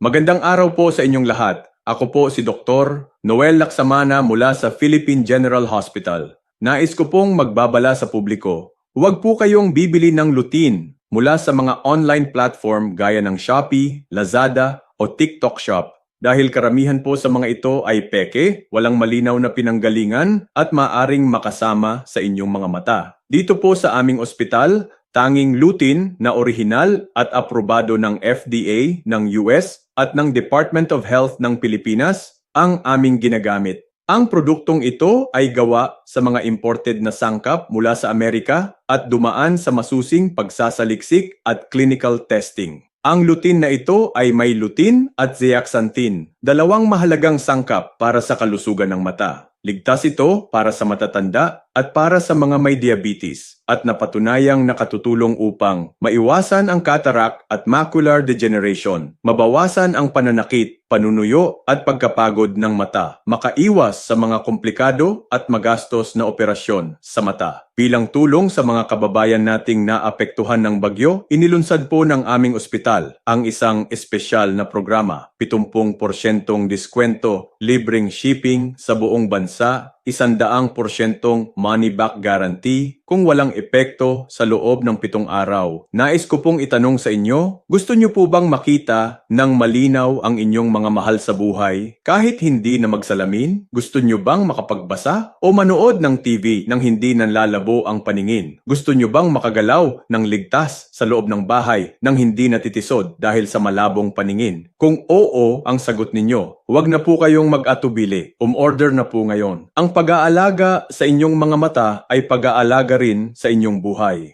Magandang araw po sa inyong lahat. Ako po si Dr. Noel Laksamana mula sa Philippine General Hospital. Nais ko pong magbabala sa publiko. Huwag po kayong bibili ng lutin mula sa mga online platform gaya ng Shopee, Lazada o TikTok Shop. Dahil karamihan po sa mga ito ay peke, walang malinaw na pinanggalingan at maaring makasama sa inyong mga mata. Dito po sa aming ospital, tanging lutin na orihinal at aprobado ng FDA ng US at ng Department of Health ng Pilipinas ang aming ginagamit. Ang produktong ito ay gawa sa mga imported na sangkap mula sa Amerika at dumaan sa masusing pagsasaliksik at clinical testing. Ang lutin na ito ay may lutin at zeaxanthin, dalawang mahalagang sangkap para sa kalusugan ng mata. Ligtas ito para sa matatanda at para sa mga may diabetes at napatunayang nakatutulong upang maiwasan ang cataract at macular degeneration, mabawasan ang pananakit, panunuyo at pagkapagod ng mata, makaiwas sa mga komplikado at magastos na operasyon sa mata. Bilang tulong sa mga kababayan nating naapektuhan ng bagyo, inilunsad po ng aming ospital ang isang espesyal na programa, 70% diskwento, libreng shipping sa buong bansa, 100% money back guarantee kung walang epekto sa loob ng 7 araw. Nais ko pong itanong sa inyo, gusto niyo po bang makita ng malinaw ang inyong mga mahal sa buhay kahit hindi na magsalamin? Gusto niyo bang makapagbasa o manood ng TV nang hindi nanlalabo ang paningin? Gusto niyo bang makagalaw ng ligtas sa loob ng bahay nang hindi natitisod dahil sa malabong paningin? Kung oo ang sagot ninyo, huwag na po kayong mag-atubili. Umorder na po ngayon. Ang pag-aalaga sa inyong mga mata ay pag-aalaga rin sa inyong buhay.